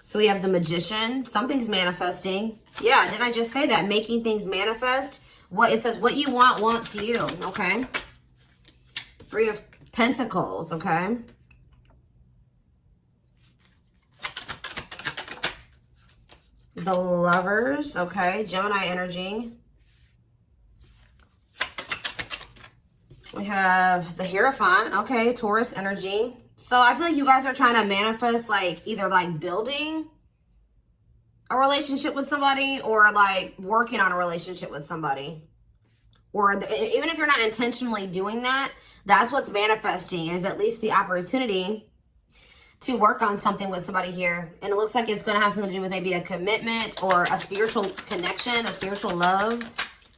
So we have the Magician. Something's manifesting. Yeah, didn't I just say that? Making things manifest. What it says, what you want wants you. Okay. Three of Pentacles. Okay. The Lovers. Okay. Gemini energy. We have the Hierophant. Okay. Taurus energy. So I feel like you guys are trying to manifest like either like building a relationship with somebody or like working on a relationship with somebody. Or even if you're not intentionally doing that, that's what's manifesting, is at least the opportunity to work on something with somebody here. And it looks like it's going to have something to do with maybe a commitment or a spiritual connection, a spiritual love.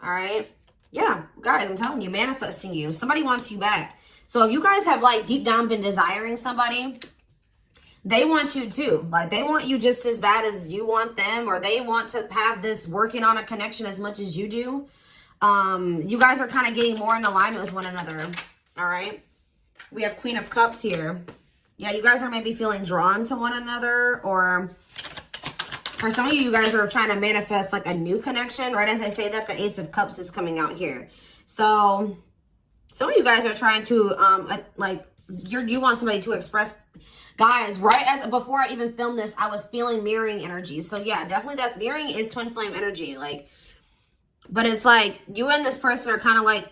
All right. Yeah, guys, I'm telling you, manifesting you. Somebody wants you back. So if you guys have like deep down been desiring somebody, they want you too. Like they want you just as bad as you want them, or they want to have this working on a connection as much as you do. You guys are kind of getting more in alignment with one another. All right. We have Queen of Cups here. Yeah, you guys are maybe feeling drawn to one another, or for some of you, you guys are trying to manifest like a new connection. Right as I say that, the Ace of Cups is coming out here. So some of you guys are trying to, you want somebody to express, guys, right as, before I even filmed this, I was feeling mirroring energy. So yeah, definitely that's, mirroring is twin flame energy. Like, but it's like you and this person are kind of like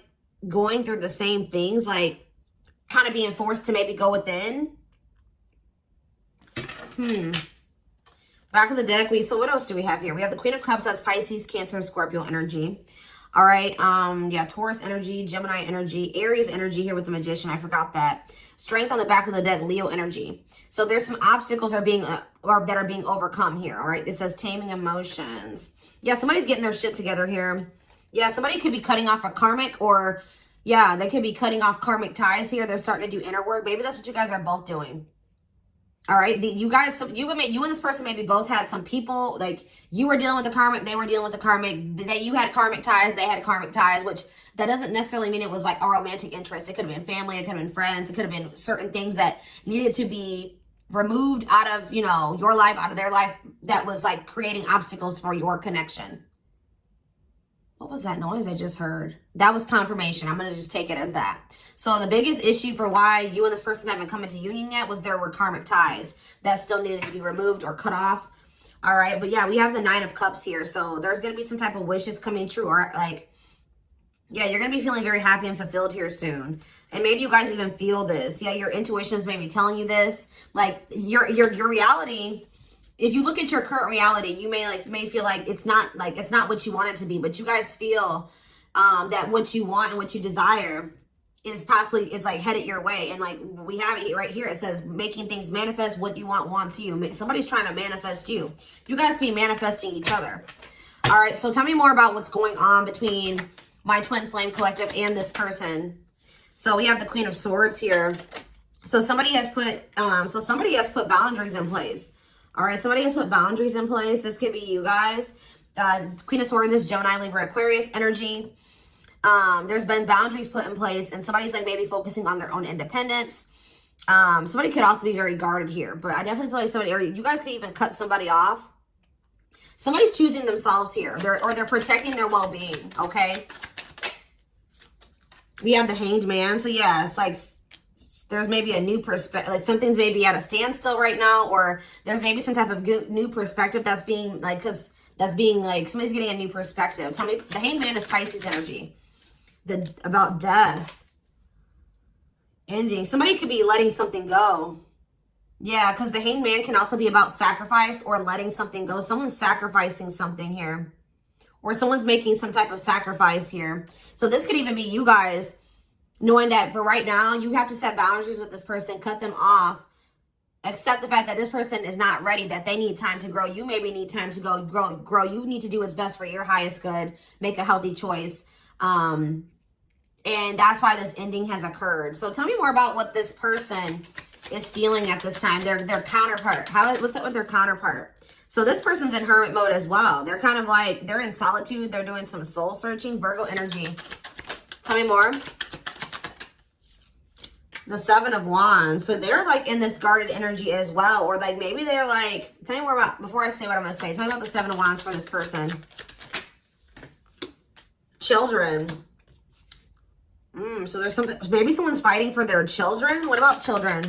going through the same things, like kind of being forced to maybe go within. Back of the deck, so what else do we have here? We have the Queen of Cups, that's Pisces, Cancer, Scorpio energy. All right, yeah, Taurus energy, Gemini energy, Aries energy here with the Magician. I forgot that. Strength on the back of the deck, Leo energy. So there's some obstacles that are being overcome here. All right, it says taming emotions. Yeah, somebody's getting their shit together here. Yeah, somebody could be cutting off a karmic, or yeah, they could be cutting off karmic ties here. They're starting to do inner work. Maybe that's what you guys are both doing. All right, you and this person maybe both had some people, like you were dealing with the karmic, they were dealing with the karmic, you had karmic ties, they had karmic ties, which that doesn't necessarily mean it was like a romantic interest. It could have been family, it could have been friends, it could have been certain things that needed to be removed out of, you know, your life, out of their life, that was like creating obstacles for your connection. What was that noise I just heard? That was confirmation. I'm going to just take it as that. So the biggest issue for why you and this person haven't come into union yet was there were karmic ties that still needed to be removed or cut off. All right. But yeah, we have the Nine of Cups here. So there's going to be some type of wishes coming true. Or like, yeah, you're going to be feeling very happy and fulfilled here soon. And maybe you guys even feel this. Yeah, your intuition is maybe telling you this. Like your reality, if you look at your current reality, you may feel like it's not what you want it to be, but you guys feel that what you want and what you desire is possibly, it's like headed your way. And like we have it right here, it says making things manifest, what you want wants you. Somebody's trying to manifest you. You guys be manifesting each other. All right, so tell me more about what's going on between my twin flame collective and this person. So we have the Queen of Swords here. So somebody has put boundaries in place. All right, somebody has put boundaries in place. This could be you guys. Queen of Swords is Gemini, Libra, Aquarius energy. There's been boundaries put in place, and somebody's like maybe focusing on their own independence. Somebody could also be very guarded here, but I definitely feel like somebody, or you guys could even cut somebody off. Somebody's choosing themselves here, they're protecting their well-being, okay? We have the Hanged Man. So yeah, it's like there's maybe a new perspective, like something's maybe at a standstill right now, or there's maybe some type of new perspective that's being like, somebody's getting a new perspective. Tell me, the Hanged Man is Pisces energy. About death. Ending. Somebody could be letting something go. Yeah, because the Hanged Man can also be about sacrifice or letting something go. Someone's sacrificing something here. Or someone's making some type of sacrifice here. So this could even be you guys knowing that for right now, you have to set boundaries with this person, cut them off, accept the fact that this person is not ready, that they need time to grow. You maybe need time to grow. You need to do what's best for your highest good, make a healthy choice. And that's why this ending has occurred. So tell me more about what this person is feeling at this time. Their counterpart. What's up with their counterpart? So this person's in hermit mode as well. They're kind of like, they're in solitude. They're doing some soul searching. Virgo energy. Tell me more. The Seven of Wands. So they're like in this guarded energy as well. Or like maybe they're like, tell me more about, before I say what I'm going to say, tell me about the Seven of Wands for this person. Children. So there's something, maybe someone's fighting for their children. What about children?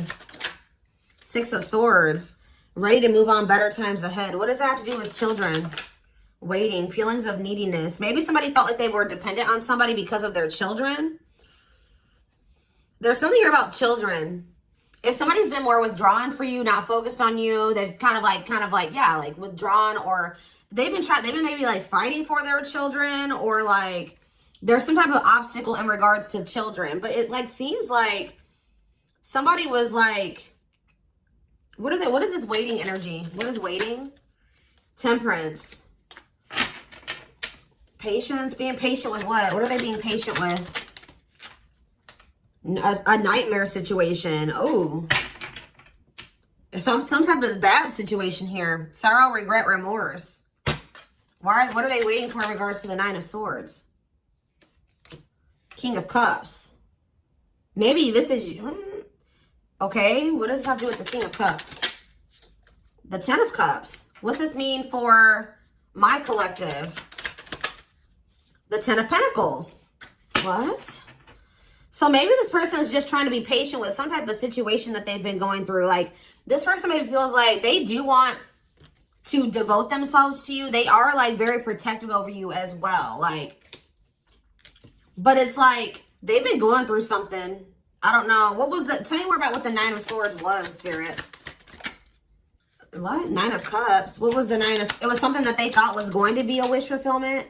Six of Swords. Ready to move on, better times ahead. What does that have to do with children? Waiting, feelings of neediness. Maybe somebody felt like they were dependent on somebody because of their children. There's something here about children. If somebody's been more withdrawn for you, not focused on you, they've kind of like, yeah, like withdrawn, or they've been maybe like fighting for their children, or like there's some type of obstacle in regards to children. But it like seems like somebody was like, what is this waiting energy? What is waiting? Temperance. Patience. Being patient with what? What are they being patient with? A nightmare situation. Oh. Some type of bad situation here. Sorrow, regret, remorse. What are they waiting for in regards to the Nine of Swords? King of Cups. Maybe this is... Okay, what does this have to do with the King of Cups? The Ten of Cups. What's this mean for my collective? The Ten of Pentacles. What? So maybe this person is just trying to be patient with some type of situation that they've been going through. Like, this person maybe feels like they do want to devote themselves to you. They are, like, very protective over you as well. Like, but it's like they've been going through something. I don't know. What was the... Tell me more about what the Nine of Swords was, Spirit. What? Nine of Cups. What was the Nine of... It was something that they thought was going to be a wish fulfillment.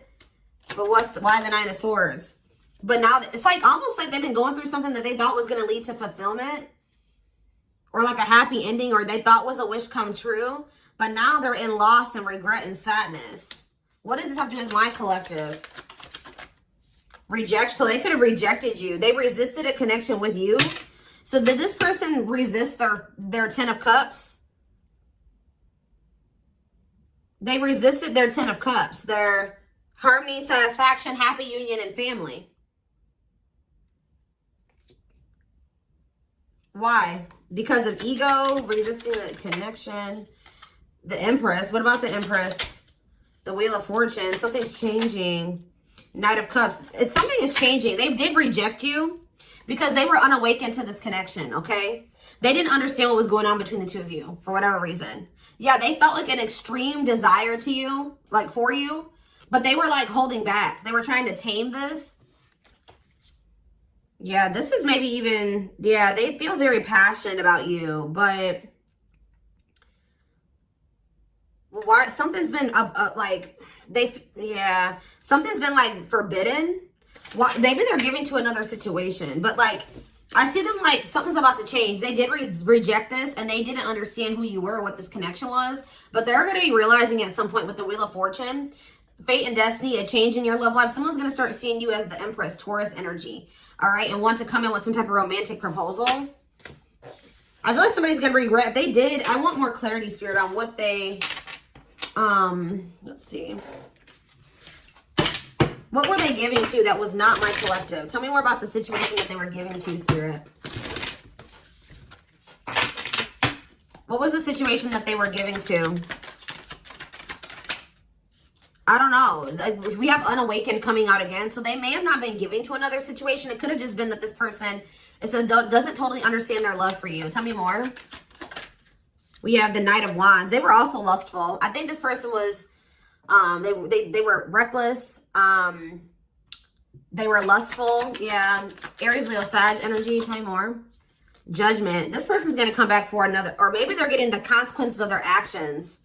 But why the Nine of Swords? But now it's like almost like they've been going through something that they thought was going to lead to fulfillment, or like a happy ending, or they thought was a wish come true. But now they're in loss and regret and sadness. What does this have to do with my collective? Rejection. So they could have rejected you. They resisted a connection with you. So did this person resist their Ten of Cups? They resisted their Ten of Cups. Their harmony, satisfaction, happy union, and family. Why? Because of ego, resisting the connection. The Empress. What about the Empress? The Wheel of Fortune. Something's changing. Knight of Cups. Something is changing. They did reject you because they were unawakened to this connection, okay? They didn't understand what was going on between the two of you for whatever reason. Yeah, they felt like an extreme desire to you, like for you, but they were like holding back. They were trying to tame this. Yeah, this is maybe even, yeah, they feel very passionate about you, but why? Something's been like, something's been like forbidden. Why? Maybe they're giving to another situation, but like, I see them like something's about to change. They did reject this, and they didn't understand who you were or what this connection was, but they're going to be realizing at some point with the Wheel of Fortune, fate and destiny, a change in your love life. Someone's going to start seeing you as the Empress, Taurus energy, all right, and want to come in with some type of romantic proposal. I feel like somebody's going to regret. They did. I want more clarity, Spirit, on what they, let's see. What were they giving to that was not my collective? Tell me more about the situation that they were giving to, Spirit. What was the situation that they were giving to? I don't know. Like, we have unawakened coming out again. So they may have not been giving to another situation. It could have just been that this person doesn't totally understand their love for you. Tell me more. We have the Knight of Wands. They were also lustful. I think this person was... they were reckless. They were lustful. Yeah. Aries, Leo, Sag energy. Tell me more. Judgment. This person's going to come back for another, or maybe they're getting the consequences of their actions.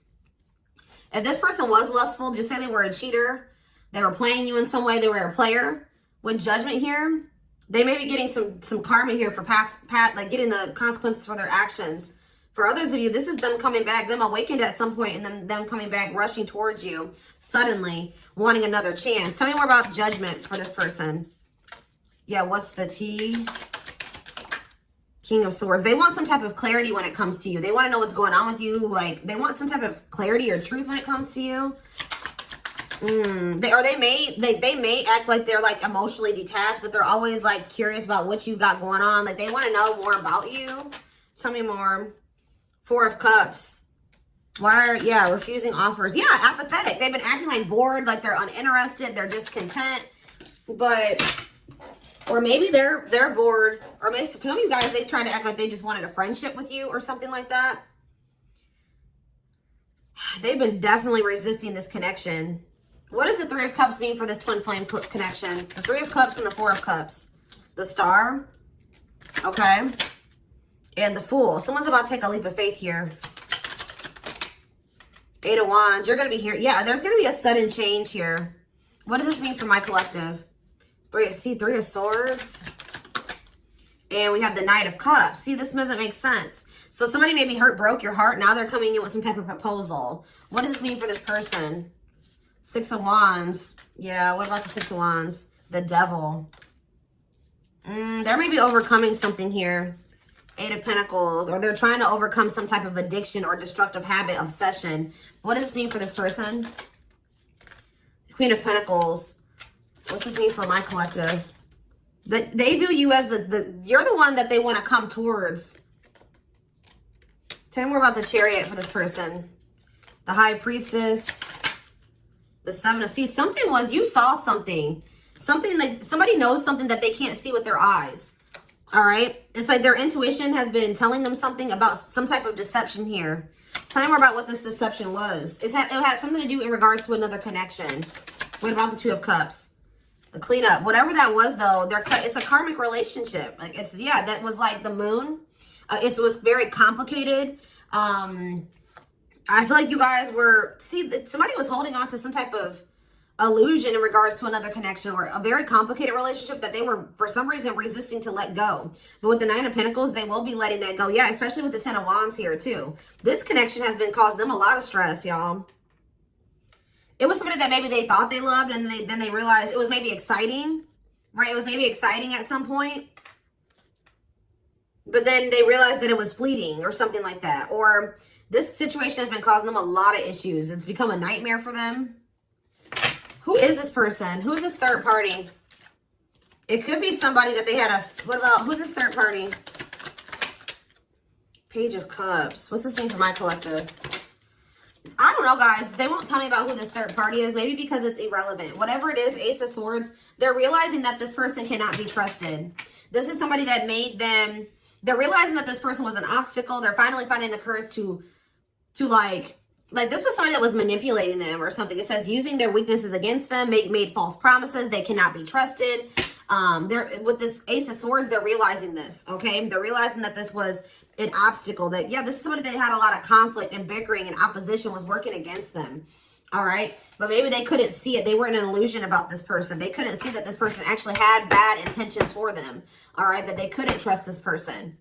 If this person was lustful, just say they were a cheater. They were playing you in some way. They were a player. With Judgment here, they may be getting some karma here for like getting the consequences for their actions. For others of you, this is them coming back, them awakened at some point, and then them coming back, rushing towards you suddenly, wanting another chance. Tell me more about Judgment for this person. Yeah, what's the T? King of Swords. They want some type of clarity when it comes to you. They want to know what's going on with you. Like, they want some type of clarity or truth when it comes to you. They may act like they're like emotionally detached, but they're always like curious about what you got going on. Like they want to know more about you. Tell me more. Four of Cups. Why are, yeah, refusing offers. Yeah, apathetic. They've been acting like bored, like they're uninterested, they're discontent. But, or maybe they're bored. Or maybe some of you guys, they try to act like they just wanted a friendship with you or something like that. They've been definitely resisting this connection. What does the Three of Cups mean for this twin flame connection? The Three of Cups and the Four of Cups. The Star. Okay. And the Fool. Someone's about to take a leap of faith here. Eight of Wands. You're going to be here. Yeah, there's going to be a sudden change here. What does this mean for my collective? Three of Swords. And we have the Knight of Cups. See, this doesn't make sense. So somebody maybe broke your heart. Now they're coming in with some type of proposal. What does this mean for this person? Six of Wands. Yeah, what about the Six of Wands? The Devil. There may be overcoming something here. Eight of Pentacles. Or they're trying to overcome some type of addiction or destructive habit, obsession. What does this mean for this person? Queen of Pentacles. What's this mean for my collective? They view you as you're the one that they want to come towards. Tell me more about the Chariot for this person. The High Priestess. The Seven of, see, something was, you saw something. Something like, somebody knows something that they can't see with their eyes. All right? It's like their intuition has been telling them something about some type of deception here. Tell me more about what this deception was. It had something to do in regards to another connection. What about the Two of Cups? The cleanup. Whatever that was, though, it's a karmic relationship. Like, it's, yeah, that was like the moon. It was very complicated. I feel like you guys were, see, somebody was holding on to some type of illusion in regards to another connection or a very complicated relationship that they were, for some reason, resisting to let go. But with the Nine of Pentacles, they will be letting that go. Yeah, especially with the Ten of Wands here, too. This connection has been causing them a lot of stress, y'all. It was somebody that maybe they thought they loved, and then they realized it was maybe exciting, right? It was maybe exciting at some point. But then they realized that it was fleeting or something like that. Or this situation has been causing them a lot of issues. It's become a nightmare for them. Who is this person? Who is this third party? It could be somebody that they had a... What about... Who's this third party? Page of Cups. What's this name for my collective? I don't know, guys. They won't tell me about who this third party is. Maybe because it's irrelevant. Whatever it is, Ace of Swords, they're realizing that this person cannot be trusted. This is somebody that made them... They're realizing that this person was an obstacle. They're finally finding the courage to like this was somebody that was manipulating them or something. It says using their weaknesses against them, made false promises. They cannot be trusted. They're with this Ace of Swords, they're realizing this, okay? They're realizing that this was an obstacle, that, yeah, this is somebody that had a lot of conflict and bickering and opposition was working against them, all right? But maybe they couldn't see it. They were in an illusion about this person. They couldn't see that this person actually had bad intentions for them, all right? That they couldn't trust this person.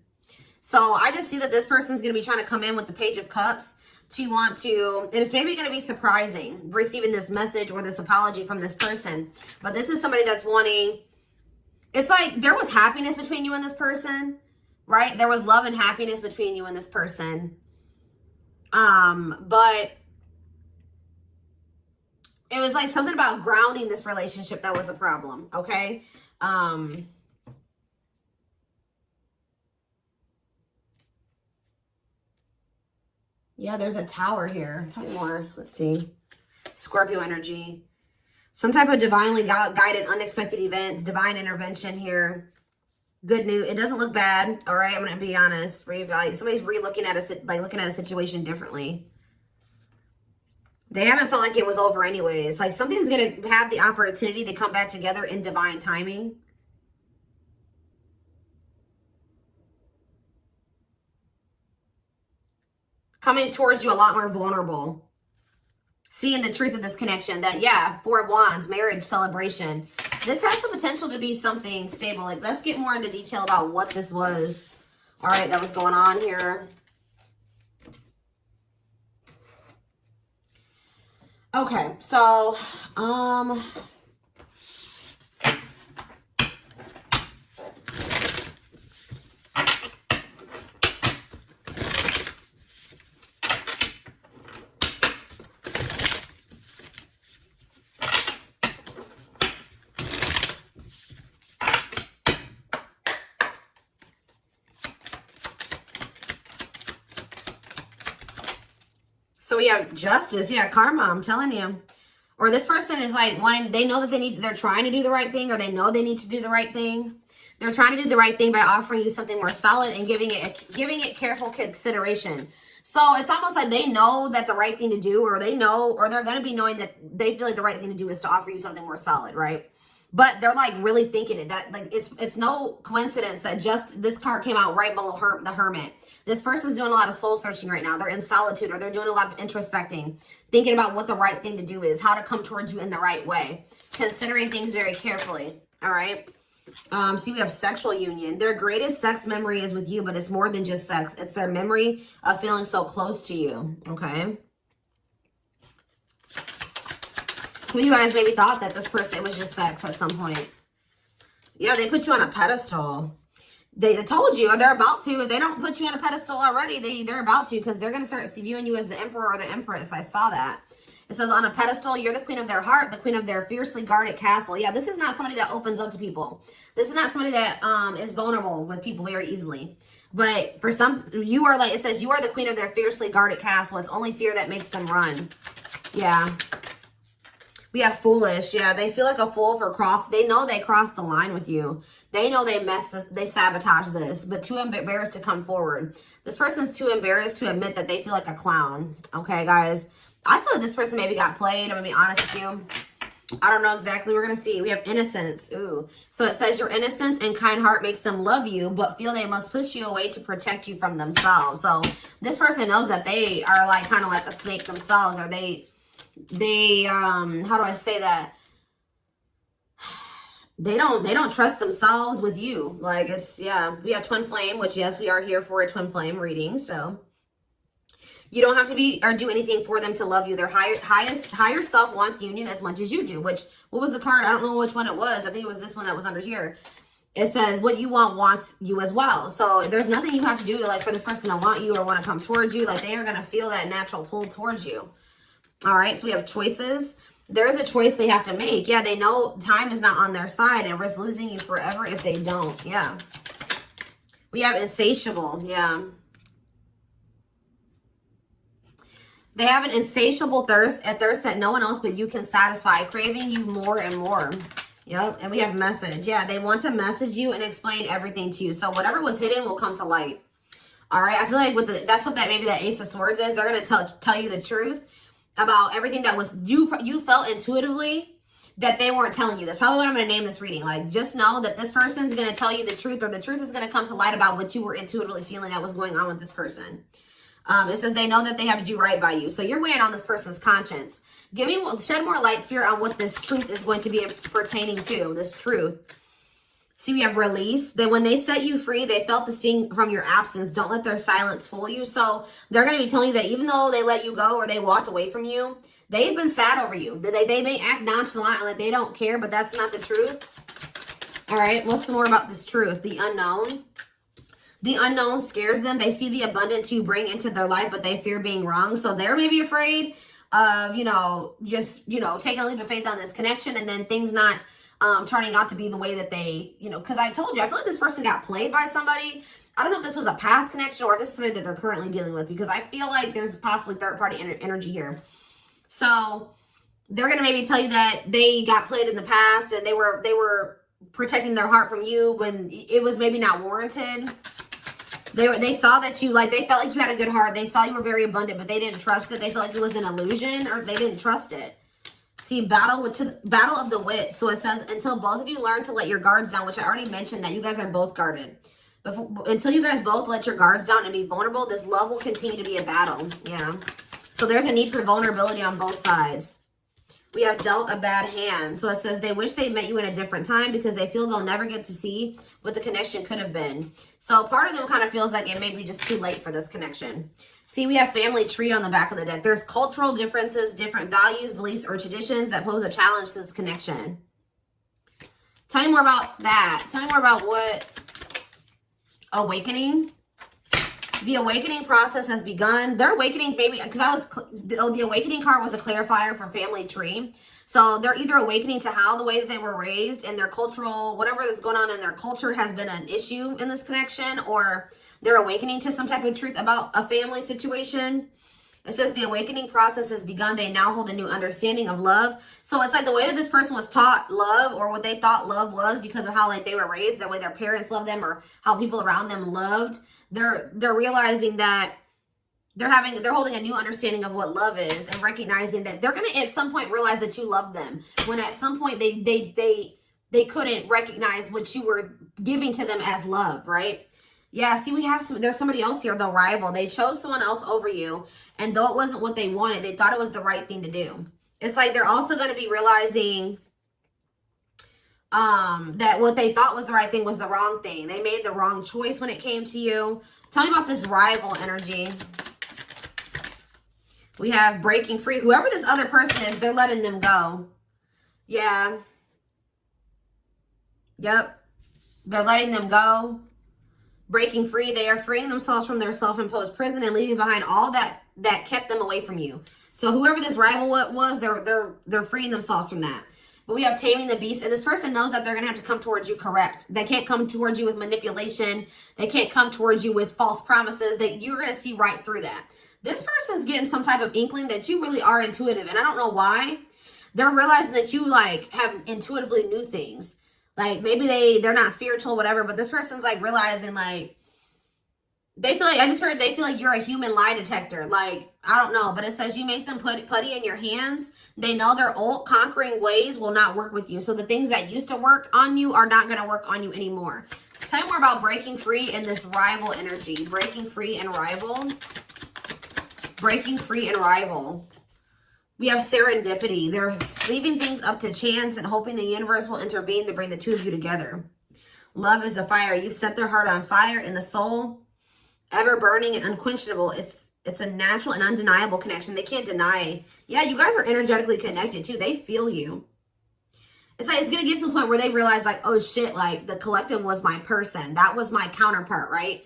So I just see that this person's going to be trying to come in with the Page of Cups to want to, and it's maybe going to be surprising receiving this message or this apology from this person. But this is somebody that's wanting, it's like there was happiness between you and this person, right? There was love and happiness between you and this person. But it was like something about grounding this relationship that was a problem, okay? Yeah, there's a Tower here. Tell me more. Let's see. Scorpio energy. Some type of divinely guided unexpected events, divine intervention here. Good news. It doesn't look bad, all right? I'm going to be honest. Reevaluate. Somebody's looking at a situation differently. They haven't felt like it was over anyways. Like something's going to have the opportunity to come back together in divine timing. Coming towards you a lot more vulnerable. Seeing the truth of this connection that, yeah, Four of Wands, marriage, celebration. This has the potential to be something stable. Like, let's get more into detail about what this was. All right, that was going on here. Okay, so, So we have justice. Yeah, karma, I'm telling you. Or this person is like wanting, they know that they're trying to do the right thing, or they know they need to do the right thing. They're trying to do the right thing by offering you something more solid and giving it careful consideration. So it's almost like they know that the right thing to do, or they know, or they're going to be knowing that they feel like the right thing to do is to offer you something more solid, right? But they're like really thinking it. That like it's no coincidence that just this card came out right below the Hermit. This person's doing a lot of soul searching right now. They're in solitude, or they're doing a lot of introspecting, thinking about what the right thing to do is, how to come towards you in the right way, considering things very carefully. All right. See, we have sexual union. Their greatest sex memory is with you, but it's more than just sex. It's their memory of feeling so close to you. Okay. Some of you guys maybe thought that this person, it was just sex at some point. Yeah, they put you on a pedestal. They told you, or they're about to. If they don't put you on a pedestal already, they're about to, because they're going to start viewing you as the emperor or the empress. I saw that. It says on a pedestal, you're the queen of their heart, the queen of their fiercely guarded castle. Yeah, this is not somebody that opens up to people. This is not somebody that is vulnerable with people very easily. But for some, you are like, it says you are the queen of their fiercely guarded castle. It's only fear that makes them run. Yeah. We have foolish. Yeah, they feel like a fool for they know they crossed the line with you. They know they sabotaged this, but too embarrassed to come forward. This person's too embarrassed to admit that they feel like a clown. Okay, guys. I feel like this person maybe got played. I'm going to be honest with you. I don't know exactly. We're going to see. We have innocence. Ooh. So it says your innocence and kind heart makes them love you, but feel they must push you away to protect you from themselves. So this person knows that they are like kind of like a snake themselves, or they how do I say that? They don't trust themselves with you. Like it's, yeah, we have twin flame, which yes, we are here for a twin flame reading. So you don't have to be or do anything for them to love you. Their higher self wants union as much as you do. Which, what was the card? I don't know which one it was. I think it was this one that was under here. It says what you want wants you as well. So there's nothing you have to do to like for this person to want you or want to come towards you. Like they are going to feel that natural pull towards you. All right. So we have choices. There is a choice they have to make. Yeah, they know time is not on their side and risk losing you forever if they don't. Yeah. We have insatiable. Yeah. They have an insatiable thirst, a thirst that no one else but you can satisfy, craving you more and more. Yep. And we have message. Yeah, they want to message you and explain everything to you. So whatever was hidden will come to light. All right. I feel like that's what maybe that Ace of Swords is. They're going to tell you the truth about everything that was you felt intuitively that they weren't telling you. That's probably what I'm going to name this reading. Like, just know that this person's going to tell you the truth, or the truth is going to come to light about what you were intuitively feeling that was going on with this person. It says they know that they have to do right by you. So you're weighing on this person's conscience. Shed more light, Spirit, on what this truth is going to be pertaining to, this truth. See, we have release. That when they set you free, they felt the sting from your absence. Don't let their silence fool you. So they're going to be telling you that even though they let you go or they walked away from you, they've been sad over you. They may act nonchalant and like they don't care, but that's not the truth. All right, what's some more about this truth? The unknown. The unknown scares them. They see the abundance you bring into their life, but they fear being wrong. So they're maybe afraid of, just, taking a leap of faith on this connection and then things not turning out to be the way that they, because I told you, I feel like this person got played by somebody. I don't know if this was a past connection or if this is somebody that they're currently dealing with, because I feel like there's possibly third-party energy here. So they're going to maybe tell you that they got played in the past and they were protecting their heart from you when it was maybe not warranted. They saw that they felt like you had a good heart. They saw you were very abundant, but they didn't trust it. They felt like it was an illusion, or they didn't trust it. See, battle of the wit. So it says, until both of you learn to let your guards down, which I already mentioned that you guys are both guarded. Until you guys both let your guards down and be vulnerable, this love will continue to be a battle. Yeah. So there's a need for vulnerability on both sides. We have dealt a bad hand. So it says they wish they met you in a different time because they feel they'll never get to see what the connection could have been. So part of them kind of feels like it may be just too late for this connection. See, we have family tree on the back of the deck. There's cultural differences, different values, beliefs, or traditions that pose a challenge to this connection. Tell me more about that. Tell me more about what awakening. The awakening process has begun. Their awakening, maybe, because the awakening card was a clarifier for family tree. So they're either awakening to how the way that they were raised and their cultural, whatever that's going on in their culture has been an issue in this connection, or they're awakening to some type of truth about a family situation. It says the awakening process has begun. They now hold a new understanding of love. So it's like the way that this person was taught love, or what they thought love was because of how like they were raised, the way their parents loved them or how people around them loved. They're realizing that they're holding a new understanding of what love is, and recognizing that they're going to at some point realize that you love them, when at some point they couldn't recognize what you were giving to them as love, right? Yeah, see, there's somebody else here, the rival. They chose someone else over you, and though it wasn't what they wanted, they thought it was the right thing to do. It's like they're also going to be realizing that what they thought was the right thing was the wrong thing. They made the wrong choice when it came to you. Tell me about this rival energy. We have breaking free. Whoever this other person is, they're letting them go. Yeah. Yep. They're letting them go. Breaking free. They are freeing themselves from their self-imposed prison and leaving behind all that kept them away from you. So whoever this rival was, they're freeing themselves from that. But we have taming the beast, and this person knows that they're going to have to come towards you correct. They can't come towards you with manipulation. They can't come towards you with false promises. That you're going to see right through that. This person's getting some type of inkling that you really are intuitive, and I don't know why. They're realizing that you like have intuitively knew things. Like maybe they're not spiritual, whatever, but this person's like realizing like they feel like, I just heard they feel like you're a human lie detector. Like, I don't know, but it says you make them put putty in your hands. They know their old conquering ways will not work with you. So the things that used to work on you are not going to work on you anymore. Tell me more about breaking free in this rival energy. Breaking free and rival. Breaking free and rival. We have serendipity. They're leaving things up to chance and hoping the universe will intervene to bring the two of you together. Love is a fire. You've set their heart on fire in the soul. Ever burning and unquenchable. It's a natural and undeniable connection. They can't deny. Yeah, you guys are energetically connected too. They feel you. It's like it's going to get to the point where they realize like, oh shit, like the collective was my person. That was my counterpart, right?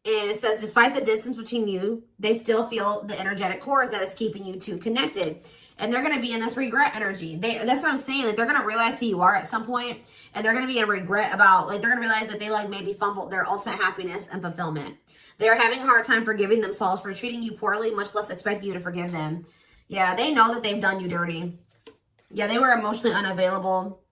And it says, despite the distance between you, they still feel the energetic cores that is keeping you two connected. And they're going to be in this regret energy. That's what I'm saying. Like, they're going to realize who you are at some point. And they're going to be in regret about, like, they're going to realize that they, like, maybe fumbled their ultimate happiness and fulfillment. They're having a hard time forgiving themselves for treating you poorly, much less expect you to forgive them. Yeah, they know that they've done you dirty. Yeah, they were emotionally unavailable.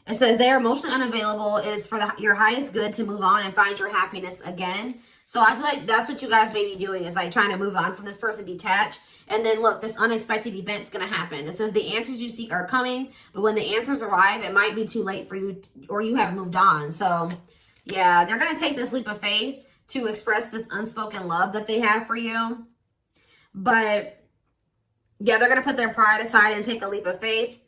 It says they are emotionally unavailable. It is for your highest good to move on and find your happiness again. So I feel like that's what you guys may be doing, is like trying to move on from this person, detach. And then look, this unexpected event's going to happen. It says the answers you seek are coming, but when the answers arrive, it might be too late for you or you have moved on. So yeah, they're going to take this leap of faith to express this unspoken love that they have for you. But yeah, they're going to put their pride aside and take a leap of faith.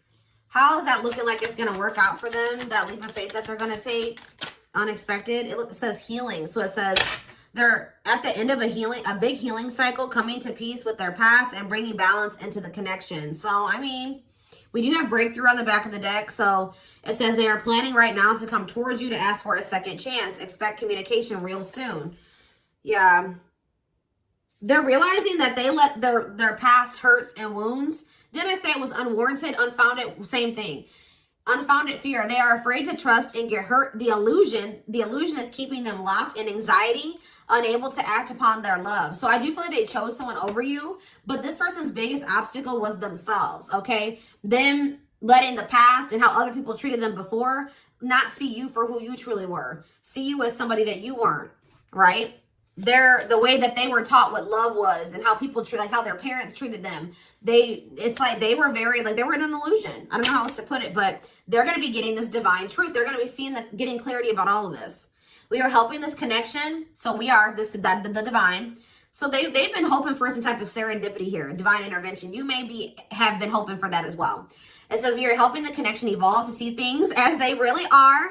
How is that looking like it's going to work out for them? That leap of faith that they're going to take, unexpected. It says healing. So it says they're at the end of a big healing cycle, coming to peace with their past and bringing balance into the connection. So, I mean, we do have breakthrough on the back of the deck. So it says they are planning right now to come towards you to ask for a second chance. Expect communication real soon. Yeah. They're realizing that they let their past hurts and wounds. Didn't I say it was unwarranted, unfounded? Same thing. Unfounded fear. They are afraid to trust and get hurt. The illusion is keeping them locked in anxiety, unable to act upon their love. So I do feel like they chose someone over you, but this person's biggest obstacle was themselves, okay? Them letting the past and how other people treated them before not see you for who you truly were. See you as somebody that you weren't, right? The way that they were taught what love was and how people treat, like how their parents treated them. It's like they were very, like they were in an illusion. I don't know how else to put it, but they're going to be getting this divine truth. They're going to be seeing getting clarity about all of this. We are helping this connection. So we are the divine. So they've been hoping for some type of serendipity here, divine intervention. You may have been hoping for that as well. It says we are helping the connection evolve to see things as they really are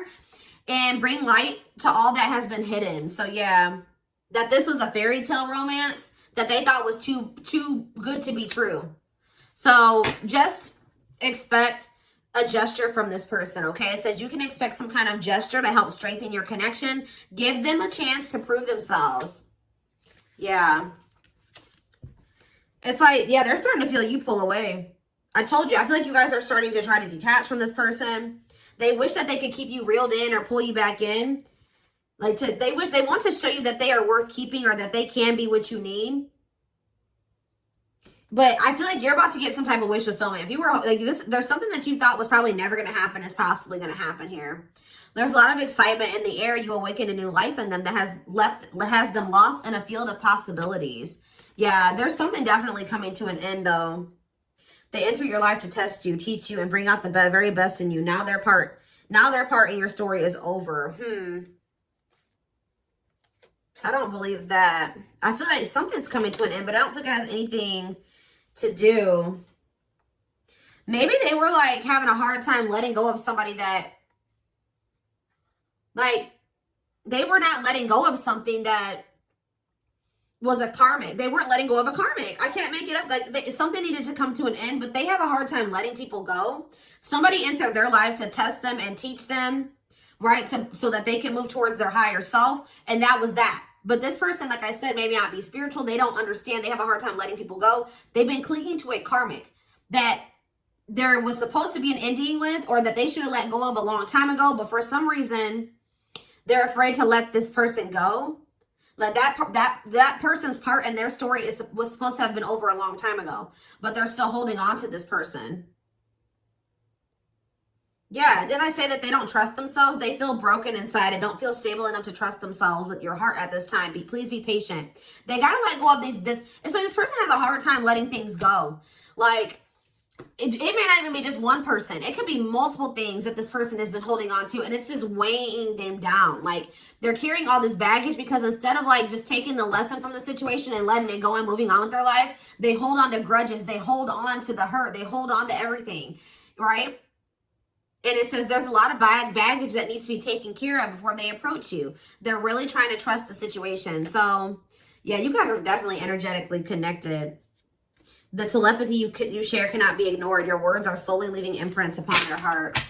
and bring light to all that has been hidden. So yeah, that this was a fairy tale romance that they thought was too good to be true. So just expect a gesture from this person, okay? It says you can expect some kind of gesture to help strengthen your connection. Give them a chance to prove themselves. Yeah. It's like, yeah, they're starting to feel you pull away. I told you, I feel like you guys are starting to try to detach from this person. They wish that they could keep you reeled in or pull you back in. They want to show you that they are worth keeping or that they can be what you need. But I feel like you're about to get some type of wish fulfillment. If you were like this, there's something that you thought was probably never going to happen is possibly going to happen here. There's a lot of excitement in the air. You awaken a new life in them that has them lost in a field of possibilities. Yeah, there's something definitely coming to an end though. They enter your life to test you, teach you, and bring out the very best in you. Now their part in your story is over. I don't believe that. I feel like something's coming to an end, but I don't think it has anything to do. Maybe they were like having a hard time letting go of somebody that, like, they were not letting go of something that was a karmic. They weren't letting go of a karmic. I can't make it up. Like, something needed to come to an end, but they have a hard time letting people go. Somebody entered their life to test them and teach them, right? So that they can move towards their higher self. And that was that. But this person, like I said, maybe not be spiritual. They don't understand. They have a hard time letting people go. They've been clinging to a karmic that there was supposed to be an ending with, or that they should have let go of a long time ago. But for some reason, they're afraid to let this person go. Like that person's part in their story was supposed to have been over a long time ago. But they're still holding on to this person. Yeah, didn't I say that they don't trust themselves? They feel broken inside and don't feel stable enough to trust themselves with your heart at this time. Please be patient. They got to let go of it's like this person has a hard time letting things go. Like, it may not even be just one person. It could be multiple things that this person has been holding on to, and it's just weighing them down. Like, they're carrying all this baggage because instead of like just taking the lesson from the situation and letting it go and moving on with their life, they hold on to grudges. They hold on to the hurt. They hold on to everything, right? And it says there's a lot of baggage that needs to be taken care of before they approach you. They're really trying to trust the situation. So, yeah, you guys are definitely energetically connected. The telepathy you share cannot be ignored. Your words are slowly leaving imprints upon their heart.